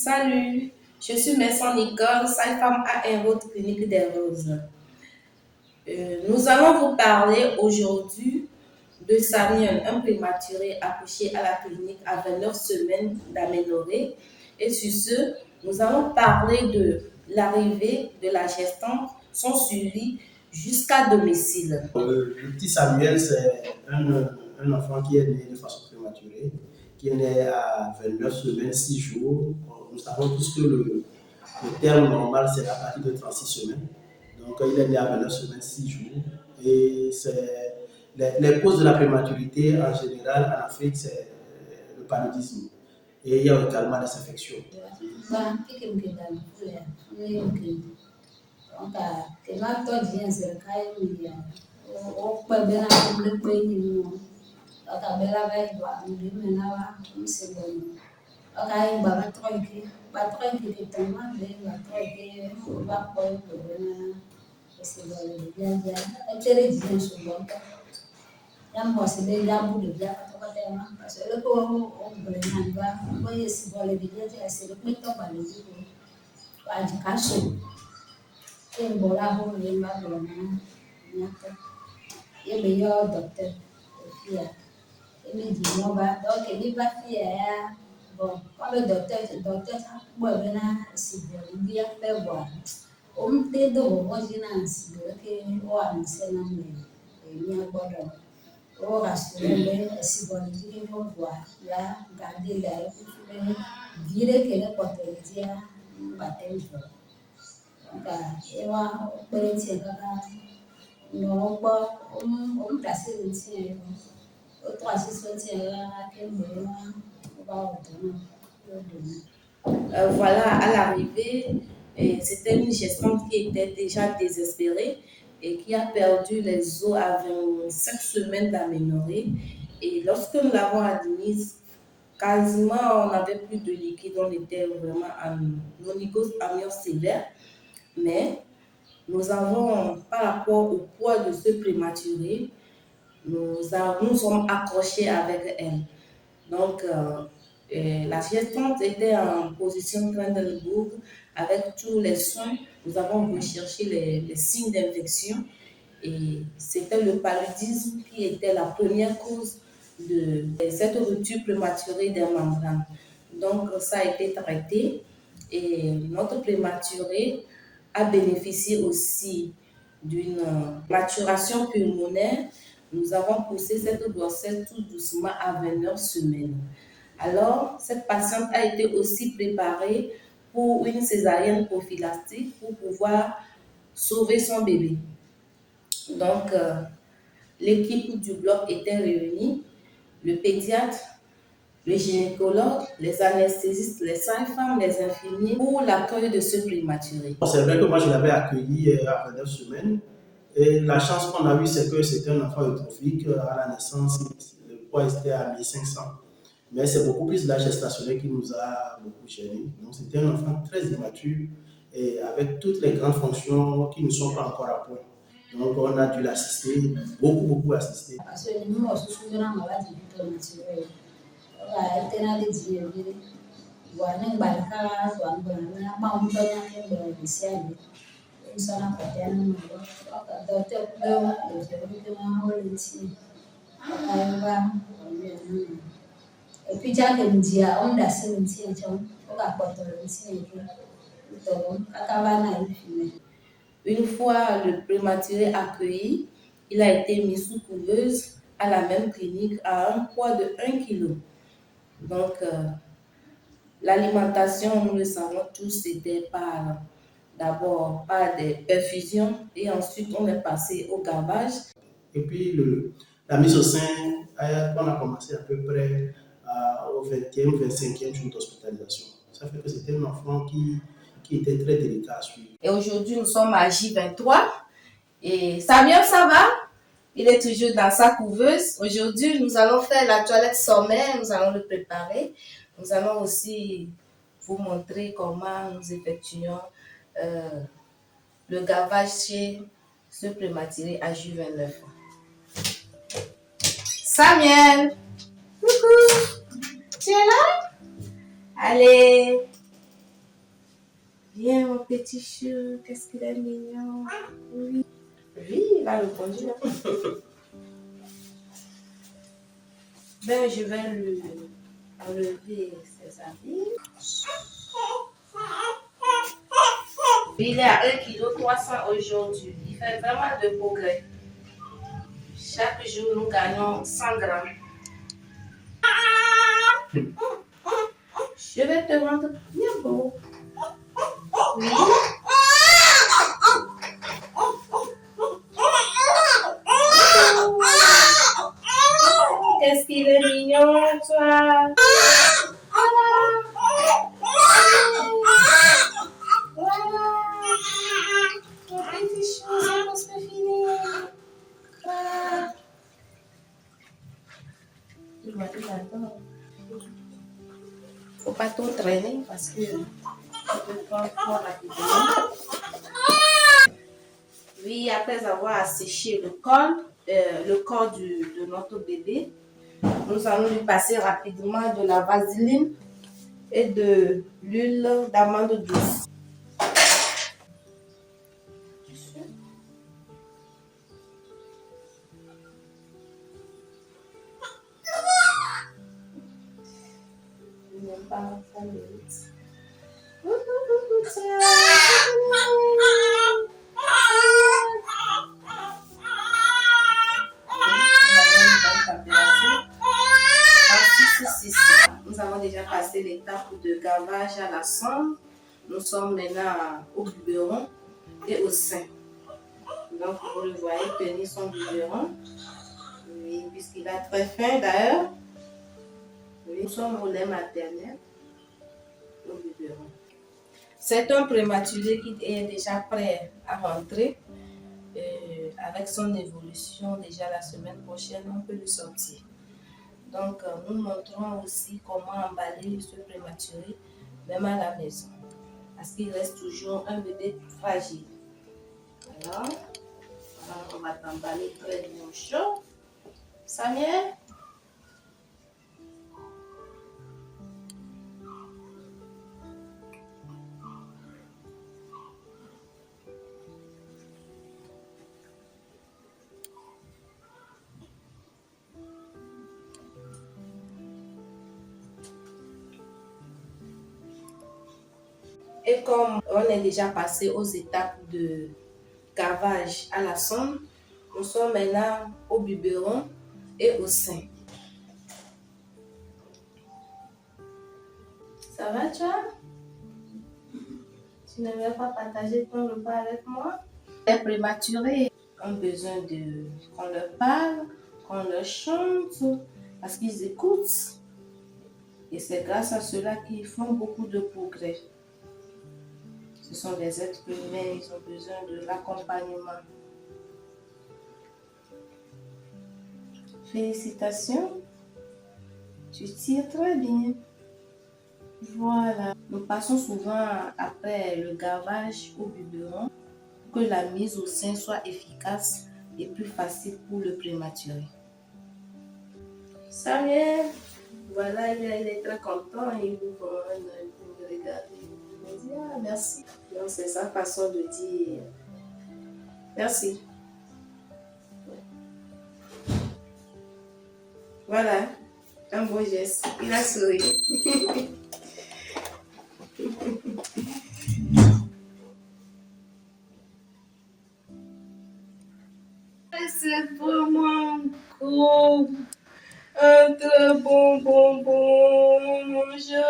Salut, je suis Maison Nicole, sage-femme à Invot Clinique des Roses. Nous allons vous parler aujourd'hui de Samuel, un prématuré accouché à la clinique à 29 semaines d'aménorrhée. Et sur ce, nous allons parler de l'arrivée de la gestante, son suivi jusqu'à domicile. Le petit Samuel, c'est un enfant qui est né de façon prématurée, qui est né à 29 semaines, 6 jours. Nous savons tous que le terme normal, c'est à partir de 36 semaines. Donc, il est né à 29 semaines, 6 jours. Et c'est les causes de la prématurité, en général, en Afrique, c'est le paludisme. Et il y a également les infections. Voilà, à l'arrivée, c'était une gestante qui était déjà désespérée et qui a perdu les os à 25 semaines d'aménorrhée. Et lorsque nous l'avons admise, quasiment on n'avait plus de liquide, on était vraiment en oligosamiose sévère. Mais nous avons, par rapport au poids de ce prématuré, nous sommes accrochés avec elle. Donc, la gestante était en position Trendelenburg avec tous les soins. Nous avons recherché les signes d'infection et c'était le paludisme qui était la première cause de cette rupture prématurée des membranes. Donc, ça a été traité et notre prématuré a bénéficié aussi d'une maturation pulmonaire. Nous avons poussé cette grossesse tout doucement à 29 semaines. Alors, cette patiente a été aussi préparée pour une césarienne prophylactique pour pouvoir sauver son bébé. Donc, l'équipe du bloc était réunie, le pédiatre, le gynécologue, les anesthésistes, les sages-femmes, les infirmiers pour l'accueil de ce prématuré. C'est vrai que moi, je l'avais accueilli à 29 semaines. Et la chance qu'on a eue, c'est que c'était un enfant eutrophique. À la naissance, le poids était à 1500. Mais c'est beaucoup plus la gestationnelle qui nous a beaucoup gênés. Donc, c'était un enfant très immature et avec toutes les grandes fonctions qui ne sont pas encore à point. Donc, on a dû l'assister, beaucoup assister. Une fois le prématuré accueilli, il a été mis sous couveuse à la même clinique à un poids de 1 kg. Donc, l'alimentation, nous le savons tous, c'était d'abord par des perfusions et ensuite on est passé au gavage. Et puis la mise au sein, on a commencé à peu près au 20e, 25e jour d'hospitalisation. Ça fait que c'était un enfant qui était très délicat à suivre. Et aujourd'hui, nous sommes à J23 et Samuel, ça va? Il est toujours dans sa couveuse. Aujourd'hui, nous allons faire la toilette sommaire, nous allons le préparer. Nous allons aussi vous montrer comment nous effectuons le gavage chez ce prématuré à J29. Samuel, coucou, tu es là? Allez, Viens, mon petit chou, qu'est-ce qu'il est mignon. Oui. Oui, il a répondu. Ben, je vais lui enlever ses habits. Il est à 1,3 kg aujourd'hui. Il fait vraiment de progrès. Chaque jour, nous gagnons 100 grammes. Je vais te rendre bien beau. Oui. Qu'est-ce qu'il est mignon, toi. Voilà. Mon petit chou, c'est presque fini. Voilà. Il va tout attendre. Faut pas trop traîner parce que tu peux prendre trop rapidement. Oui, après avoir asséché le corps de notre bébé, nous allons lui passer rapidement de la vaseline et de l'huile d'amande douce. Nous avons déjà passé l'étape de gavage à la sonde. Nous sommes maintenant au biberon et au sein. Donc, vous le voyez tenir son biberon. Oui, puisqu'il a très faim d'ailleurs. Oui, nous sommes au lait maternel, au biberon. C'est un prématuré qui est déjà prêt à rentrer. Avec son évolution, déjà la semaine prochaine, on peut le sortir. Donc, nous montrons aussi comment emballer ce prématuré, même à la maison. Parce qu'il reste toujours un bébé fragile. Alors, on va t'emballer très bien chaud. Samuel? Et comme on est déjà passé aux étapes de gavage à la sonde, nous sommes maintenant au biberon et au sein. Ça va, tu vois? Tu ne veux pas partager ton repas avec moi? Les prématurés ont besoin qu'on leur parle, qu'on leur chante, parce qu'ils écoutent. Et c'est grâce à cela qu'ils font beaucoup de progrès. Ce sont des êtres humains, ils ont besoin de l'accompagnement. Félicitations, tu tires très bien. Voilà. Nous passons souvent après le gavage au biberon pour que la mise au sein soit efficace et plus facile pour le prématuré. Samuel, voilà, il est très content, il vous regarde. Il me dit ah, merci. Donc c'est sa façon de dire merci. Voilà, un beau geste. Il a souri. C'est vraiment gros. Un très bon bonbon. Je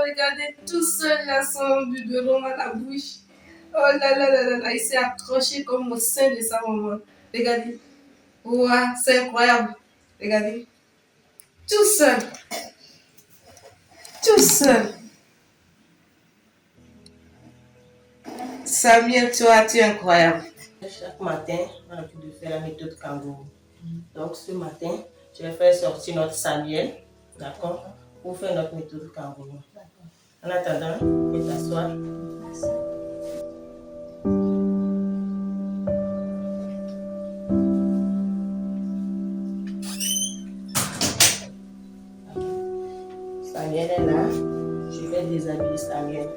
regardais tout seul là son biberon à la bouche. Oh là là là là là, il s'est accroché comme au sein de sa maman. Regardez. Ouah, c'est incroyable. Regardez. Tout seul. Tout seul. Samuel, tu es incroyable. Chaque matin, on a l'habitude de faire la méthode kangourou. Donc ce matin, je vais faire sortir notre Samuel, d'accord, pour faire notre méthode kangourou. En attendant, tu peux t'asseoir. Samuel est là. Je vais déshabiller Samuel.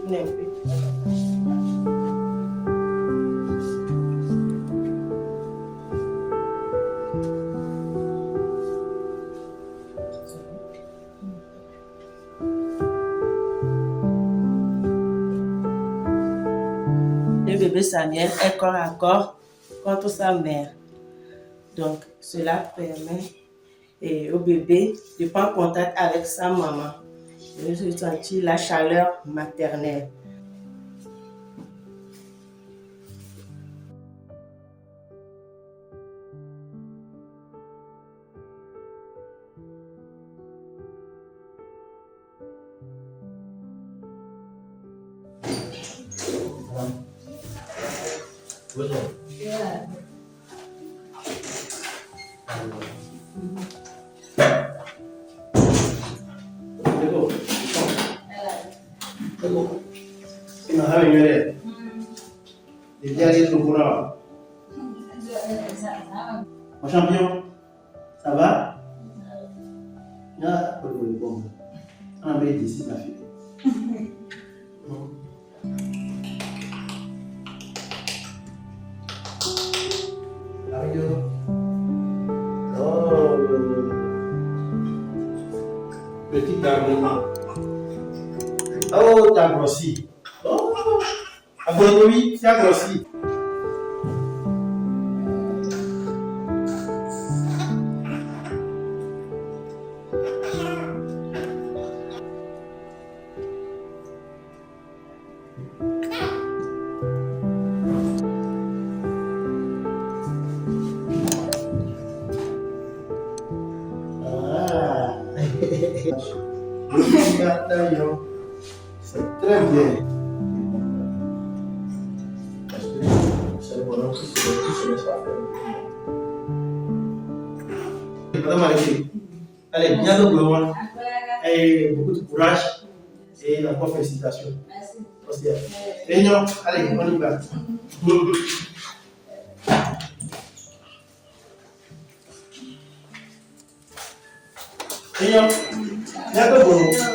tourne un peu. Le bébé Samuel est corps à corps contre sa mère. Donc, cela permet au bébé de prendre contact avec sa maman, de sentir la chaleur maternelle. Mon champion, ça va? Ah, bon. On a mis ici, ma fille. Oh, petit garnement. Oh, t'as grossi. Oh, oui, t'as grossi. C'est très bien. C'est le bonheur qui se laisse faire. Madame Alexis, allez, bien de gloire et beaucoup de courage et encore félicitations. Merci. Réunion, allez, on y va. Réunion, bien de gloire.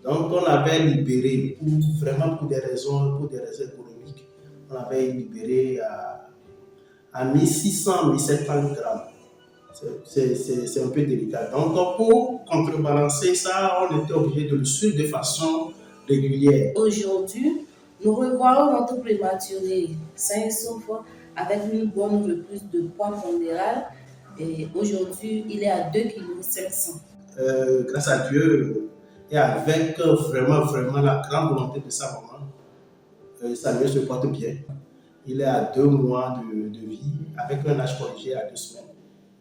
Donc, on avait libéré, vraiment pour des raisons économiques, on avait libéré à 1600, 1700 grammes. C'est un peu délicat. Donc, pour contrebalancer ça, on était obligé de le suivre de façon régulière. Aujourd'hui, nous revoyons notre prématuré sain et sauf avec une bonne reprise de poids pondéral. Et aujourd'hui, il est à 2,5 kg. Grâce à Dieu, et avec vraiment la grande volonté de sa maman, Samuel se porte bien. Il est à 2 mois de vie, avec un âge corrigé à 2 semaines.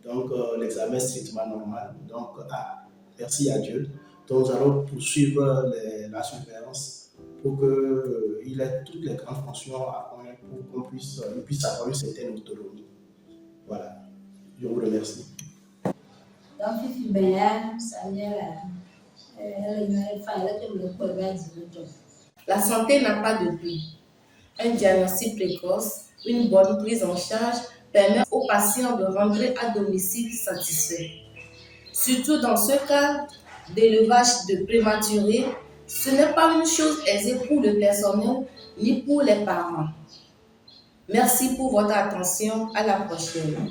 Donc, l'examen est strictement normal. Donc, merci à Dieu. Donc, nous allons poursuivre la surveillance pour qu'il ait toutes les grandes fonctions à point pour qu'on puisse avoir une certaine autonomie. Voilà. Je vous remercie. La santé n'a pas de prix. Un diagnostic précoce, une bonne prise en charge permet aux patients de rentrer à domicile satisfaits. Surtout dans ce cas d'élevage de prématurés, ce n'est pas une chose aisée pour le personnel ni pour les parents. Merci pour votre attention. À la prochaine.